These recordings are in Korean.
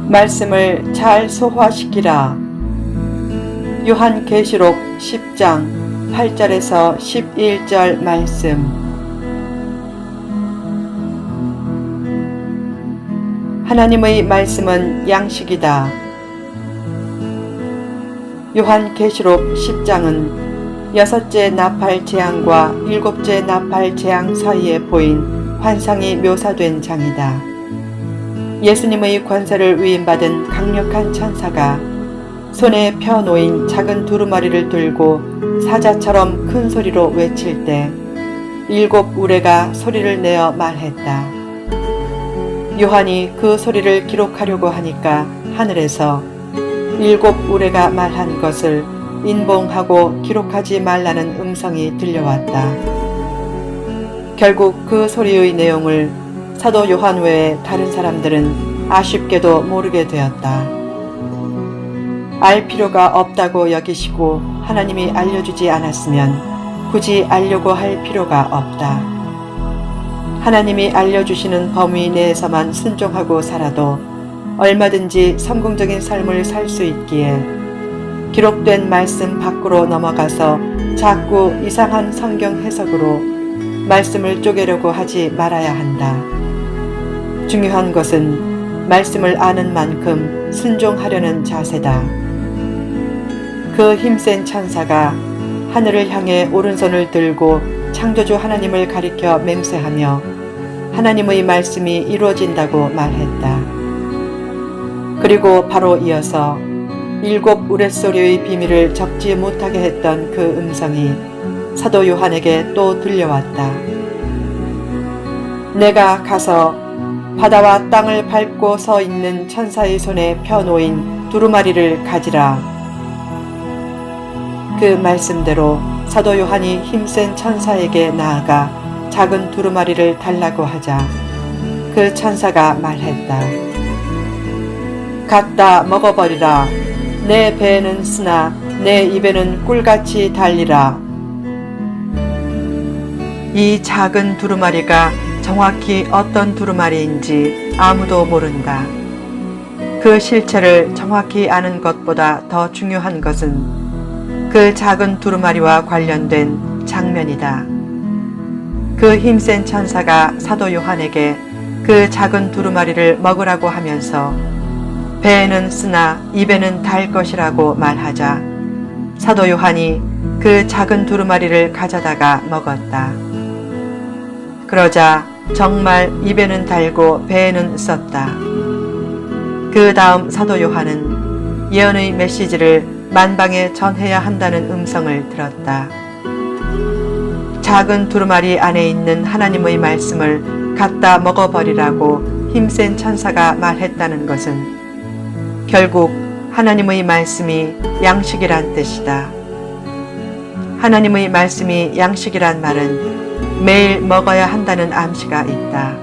말씀을 잘 소화시키라. 요한계시록 10장 8절에서 11절 말씀. 하나님의 말씀은 양식이다. 요한계시록 10장은 여섯째 나팔 재앙과 일곱째 나팔 재앙 사이에 보인 환상이 묘사된 장이다. 예수님의 권세를 위임받은 강력한 천사가 손에 펴놓인 작은 두루마리를 들고 사자처럼 큰 소리로 외칠 때 일곱 우레가 소리를 내어 말했다. 요한이 그 소리를 기록하려고 하니까 하늘에서 일곱 우레가 말한 것을 인봉하고 기록하지 말라는 음성이 들려왔다. 결국 그 소리의 내용을 사도 요한 외에 다른 사람들은 아쉽게도 모르게 되었다. 알 필요가 없다고 여기시고 하나님이 알려주지 않았으면 굳이 알려고 할 필요가 없다. 하나님이 알려주시는 범위 내에서만 순종하고 살아도 얼마든지 성공적인 삶을 살 수 있기에 기록된 말씀 밖으로 넘어가서 자꾸 이상한 성경 해석으로 말씀을 쪼개려고 하지 말아야 한다. 중요한 것은 말씀을 아는 만큼 순종하려는 자세다. 그 힘센 천사가 하늘을 향해 오른손을 들고 창조주 하나님을 가리켜 맹세하며 하나님의 말씀이 이루어진다고 말했다. 그리고 바로 이어서 일곱 우레소리의 비밀을 적지 못하게 했던 그 음성이 사도 요한에게 또 들려왔다. 내가 가서 바다와 땅을 밟고 서 있는 천사의 손에 펴놓인 두루마리를 가지라. 그 말씀대로 사도 요한이 힘센 천사에게 나아가 작은 두루마리를 달라고 하자 그 천사가 말했다. 갖다 먹어버리라. 내 배에는 쓰나 내 입에는 꿀같이 달리라. 이 작은 두루마리가 정확히 어떤 두루마리인지 아무도 모른다. 그 실체를 정확히 아는 것보다 더 중요한 것은 그 작은 두루마리와 관련된 장면이다. 그 힘센 천사가 사도 요한에게 그 작은 두루마리를 먹으라고 하면서 배에는 쓰나 입에는 달 것이라고 말하자 사도 요한이 그 작은 두루마리를 가져다가 먹었다. 그러자 정말 입에는 달고 배에는 썼다. 그 다음 사도 요한은 예언의 메시지를 만방에 전해야 한다는 음성을 들었다. 작은 두루마리 안에 있는 하나님의 말씀을 갖다 먹어버리라고 힘센 천사가 말했다는 것은 결국 하나님의 말씀이 양식이란 뜻이다. 하나님의 말씀이 양식이란 말은 매일 먹어야 한다는 암시가 있다.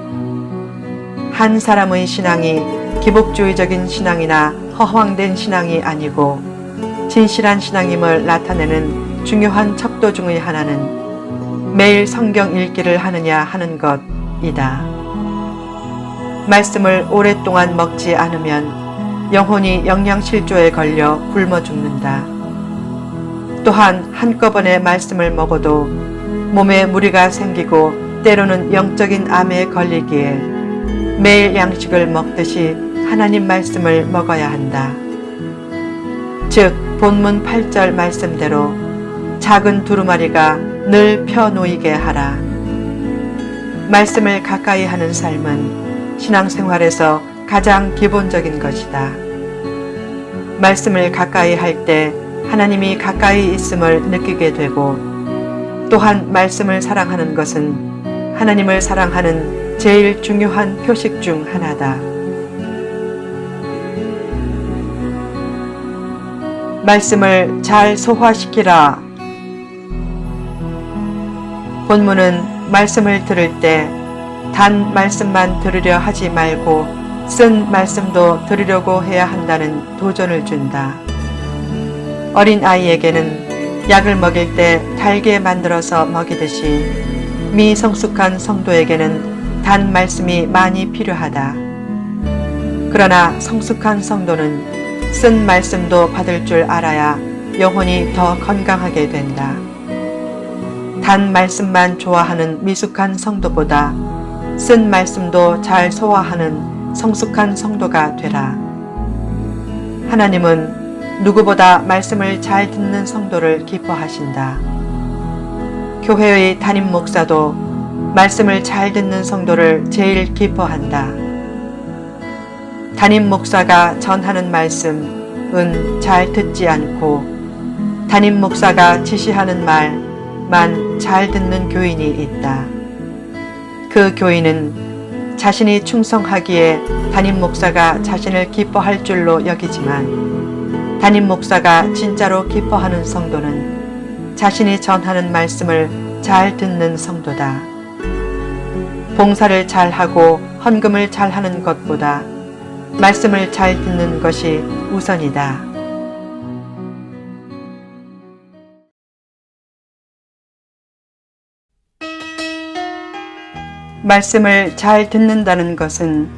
한 사람의 신앙이 기복주의적인 신앙이나 허황된 신앙이 아니고 진실한 신앙임을 나타내는 중요한 척도 중의 하나는 매일 성경 읽기를 하느냐 하는 것이다. 말씀을 오랫동안 먹지 않으면 영혼이 영양실조에 걸려 굶어 죽는다. 또한 한꺼번에 말씀을 먹어도 몸에 무리가 생기고 때로는 영적인 암에 걸리기에 매일 양식을 먹듯이 하나님 말씀을 먹어야 한다. 즉 본문 8절 말씀대로 작은 두루마리가 늘 펴놓이게 하라. 말씀을 가까이 하는 삶은 신앙생활에서 가장 기본적인 것이다. 말씀을 가까이 할 때 하나님이 가까이 있음을 느끼게 되고 또한 말씀을 사랑하는 것은 하나님을 사랑하는 제일 중요한 표식 중 하나다. 말씀을 잘 소화시키라. 본문은 말씀을 들을 때 단 말씀만 들으려 하지 말고 쓴 말씀도 들으려고 해야 한다는 도전을 준다. 어린 아이에게는 약을 먹일 때 달게 만들어서 먹이듯이 미성숙한 성도에게는 단 말씀이 많이 필요하다. 그러나 성숙한 성도는 쓴 말씀도 받을 줄 알아야 영혼이 더 건강하게 된다. 단 말씀만 좋아하는 미숙한 성도보다 쓴 말씀도 잘 소화하는 성숙한 성도가 되라. 하나님은 누구보다 말씀을 잘 듣는 성도를 기뻐하신다. 교회의 담임 목사도 말씀을 잘 듣는 성도를 제일 기뻐한다. 담임 목사가 전하는 말씀은 잘 듣지 않고 담임 목사가 지시하는 말만 잘 듣는 교인이 있다. 그 교인은 자신이 충성하기에 담임 목사가 자신을 기뻐할 줄로 여기지만 담임 목사가 진짜로 기뻐하는 성도는 자신이 전하는 말씀을 잘 듣는 성도다. 봉사를 잘하고 헌금을 잘하는 것보다 말씀을 잘 듣는 것이 우선이다. 말씀을 잘 듣는다는 것은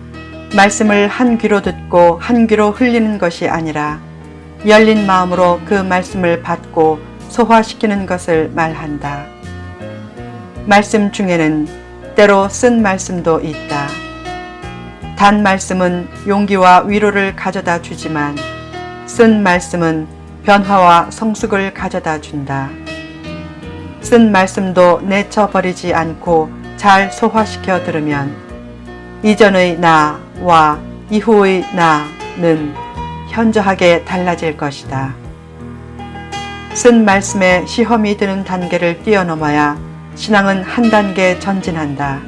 말씀을 한 귀로 듣고 한 귀로 흘리는 것이 아니라 열린 마음으로 그 말씀을 받고 소화시키는 것을 말한다. 말씀 중에는 때로 쓴 말씀도 있다. 단 말씀은 용기와 위로를 가져다 주지만 쓴 말씀은 변화와 성숙을 가져다 준다. 쓴 말씀도 내쳐버리지 않고 잘 소화시켜 들으면 이전의 나와 이후의 나는 현저하게 달라질 것이다. 쓴 말씀에 시험이 드는 단계를 뛰어넘어야 신앙은 한 단계 전진한다.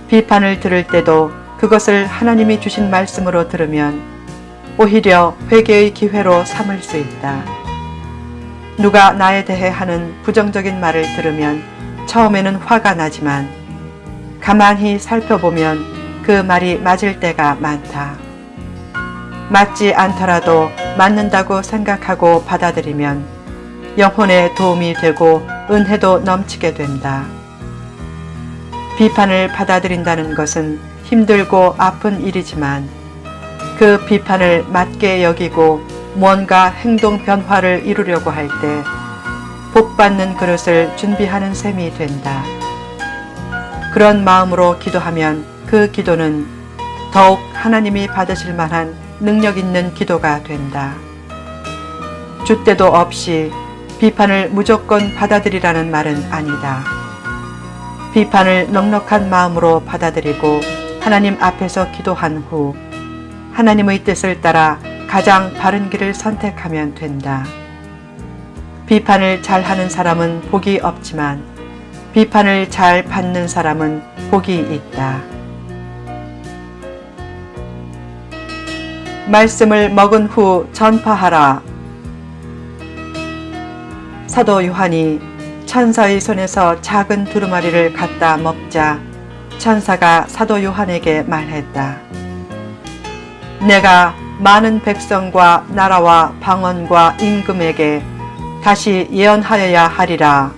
비판을 들을 때도 그것을 하나님이 주신 말씀으로 들으면 오히려 회개의 기회로 삼을 수 있다. 누가 나에 대해 하는 부정적인 말을 들으면 처음에는 화가 나지만 가만히 살펴보면 그 말이 맞을 때가 많다. 맞지 않더라도 맞는다고 생각하고 받아들이면 영혼에 도움이 되고 은혜도 넘치게 된다. 비판을 받아들인다는 것은 힘들고 아픈 일이지만 그 비판을 맞게 여기고 무언가 행동 변화를 이루려고 할 때 복받는 그릇을 준비하는 셈이 된다. 그런 마음으로 기도하면 그 기도는 더욱 하나님이 받으실 만한 능력 있는 기도가 된다. 줏대도 없이 비판을 무조건 받아들이라는 말은 아니다. 비판을 넉넉한 마음으로 받아들이고 하나님 앞에서 기도한 후 하나님의 뜻을 따라 가장 바른 길을 선택하면 된다. 비판을 잘하는 사람은 복이 없지만 비판을 잘 받는 사람은 복이 있다. 말씀을 먹은 후 전파하라. 사도 요한이 천사의 손에서 작은 두루마리를 갖다 먹자 천사가 사도 요한에게 말했다. 내가 많은 백성과 나라와 방언과 임금에게 다시 예언하여야 하리라.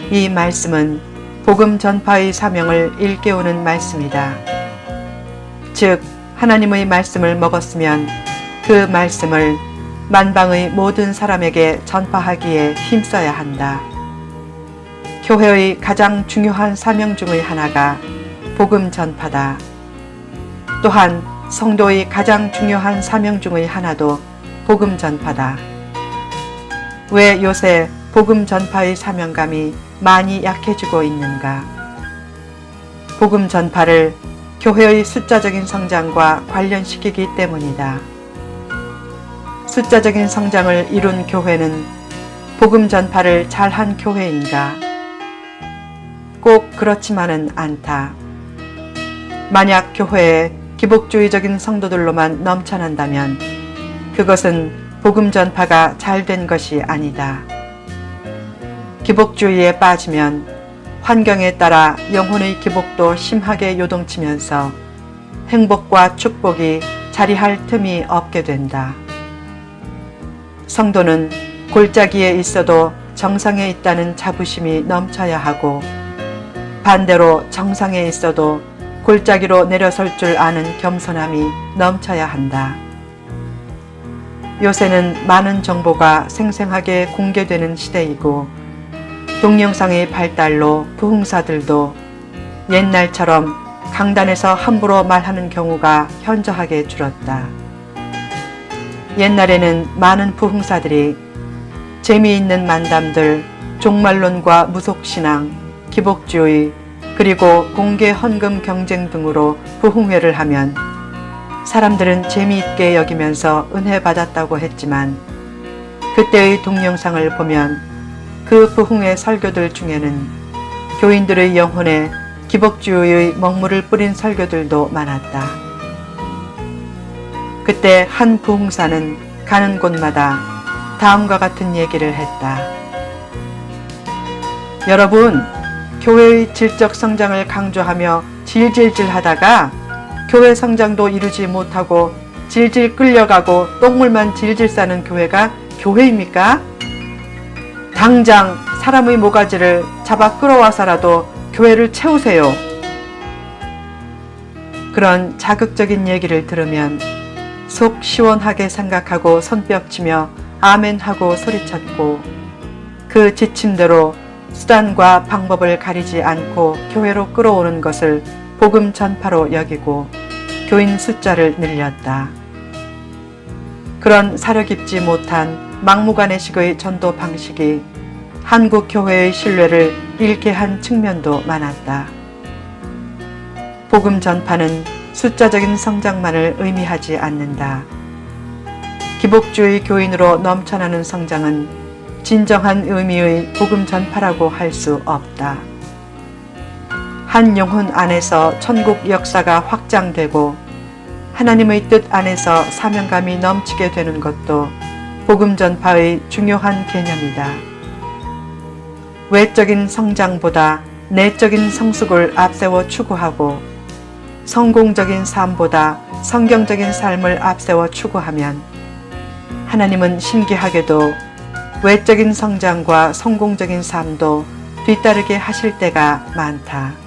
이 말씀은 복음 전파의 사명을 일깨우는 말씀이다. 즉 하나님의 말씀을 먹었으면 그 말씀을 만방의 모든 사람에게 전파하기에 힘써야 한다. 교회의 가장 중요한 사명 중의 하나가 복음 전파다. 또한 성도의 가장 중요한 사명 중의 하나도 복음 전파다. 왜 요새 복음 전파의 사명감이 많이 약해지고 있는가? 복음 전파를 교회의 숫자적인 성장과 관련시키기 때문이다. 숫자적인 성장을 이룬 교회는 복음 전파를 잘한 교회인가? 꼭 그렇지만은 않다. 만약 교회에 기복주의적인 성도들로만 넘쳐난다면 그것은 복음 전파가 잘 된 것이 아니다. 기복주의에 빠지면 환경에 따라 영혼의 기복도 심하게 요동치면서 행복과 축복이 자리할 틈이 없게 된다. 성도는 골짜기에 있어도 정상에 있다는 자부심이 넘쳐야 하고 반대로 정상에 있어도 골짜기로 내려설 줄 아는 겸손함이 넘쳐야 한다. 요새는 많은 정보가 생생하게 공개되는 시대이고 동영상의 발달로 부흥사들도 옛날처럼 강단에서 함부로 말하는 경우가 현저하게 줄었다. 옛날에는 많은 부흥사들이 재미있는 만담들, 종말론과 무속신앙, 기복주의, 그리고 공개 헌금 경쟁 등으로 부흥회를 하면 사람들은 재미있게 여기면서 은혜 받았다고 했지만 그때의 동영상을 보면 그 부흥회 설교들 중에는 교인들의 영혼에 기복주의의 먹물을 뿌린 설교들도 많았다. 그때 한 부흥사는 가는 곳마다 다음과 같은 얘기를 했다. 여러분, 교회의 질적 성장을 강조하며 질질질 하다가 교회 성장도 이루지 못하고 질질 끌려가고 똥물만 질질 싸는 교회가 교회입니까? 당장 사람의 모가지를 잡아 끌어와서라도 교회를 채우세요. 그런 자극적인 얘기를 들으면 속 시원하게 생각하고 손뼉치며 아멘하고 소리쳤고 그 지침대로 수단과 방법을 가리지 않고 교회로 끌어오는 것을 복음 전파로 여기고 교인 숫자를 늘렸다. 그런 사려 깊지 못한 막무가내식의 전도 방식이 한국 교회의 신뢰를 잃게 한 측면도 많았다. 복음 전파는 숫자적인 성장만을 의미하지 않는다. 기복주의 교인으로 넘쳐나는 성장은 진정한 의미의 복음 전파라고 할 수 없다. 한 영혼 안에서 천국 역사가 확장되고 하나님의 뜻 안에서 사명감이 넘치게 되는 것도 복음 전파의 중요한 개념이다. 외적인 성장보다 내적인 성숙을 앞세워 추구하고 성공적인 삶보다 성경적인 삶을 앞세워 추구하면 하나님은 신기하게도 외적인 성장과 성공적인 삶도 뒤따르게 하실 때가 많다.